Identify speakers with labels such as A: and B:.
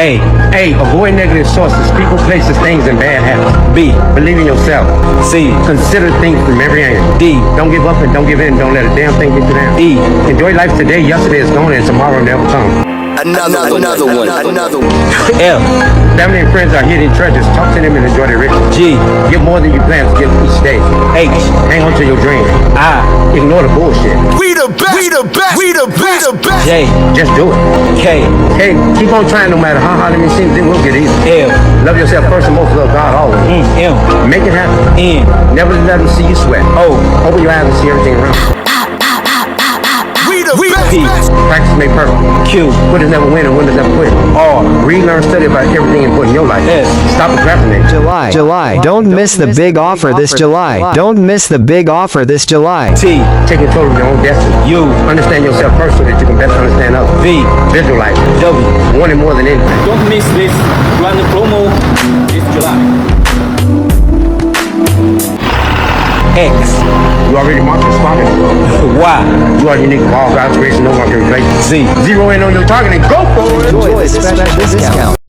A: A. Avoid negative sources, people, places, things, and bad habits.
B: B.
A: Believe in yourself.
B: C.
A: Consider things from every angle.
B: D.
A: Don't give up and don't give in. Don't let a damn thing get you down.
B: E.
A: Enjoy life today. Yesterday is gone and tomorrow never comes.
C: Another one.
B: F.
A: Family and friends are hidden treasures. Talk to them and enjoy their riches.
B: G.
A: Give more than you plan to give each day.
B: H.
A: Hang on to your dreams.
B: I.
A: Ignore the bullshit.
C: We the best.
B: J.
A: Just do it.
B: K.
A: Hey, keep on trying no matter how hard it may seem. It will get easy.
B: L.
A: Love yourself first and most love God always.
B: M.
A: Make it happen.
B: N.
A: Never let them see you sweat.
B: O.
A: Open your eyes and see everything around you.
C: We the
B: P.
C: best.
A: Practice make perfect.
B: Q.
A: Winners never win and winners never quit.
B: R.
A: Read, learn, study about everything important in your life.
B: S.
A: Stop procrastinating.
D: July. Don't miss the big offer this July. Don't miss the big offer this July.
B: T.
A: Take control of your own destiny.
B: U.
A: Understand yourself first so that you can best understand others.
B: V.
A: Visualize.
B: W.
A: Want it more than anything.
B: Don't miss this grand promo this July. X.
A: You already marked your spot in the world.
B: Y.
A: You are unique of all God's creation. No one can replace you.
B: Z.
A: Zero in on your target and go for it.
D: Enjoy this special discount.